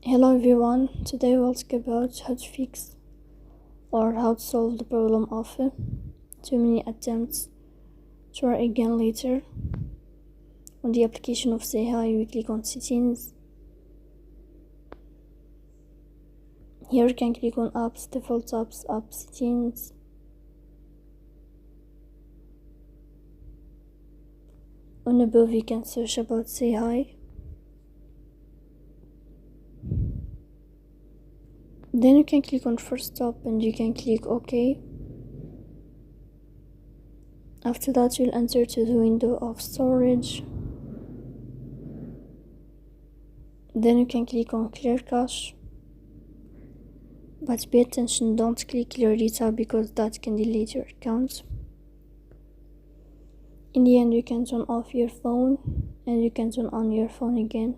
Hello everyone, today we'll talk about how to fix or how to solve the problem of too many attempts. Try again later. On the application of SayHi, we click on settings. Here you can click on apps, default apps, app settings. On above you can search about SayHi. Then you can click on first stop and you can click OK. After that you'll enter to the window of storage. Then you can click on clear cache. But pay attention, don't click clear data because that can delete your account. In the end you can turn off your phone and you can turn on your phone again.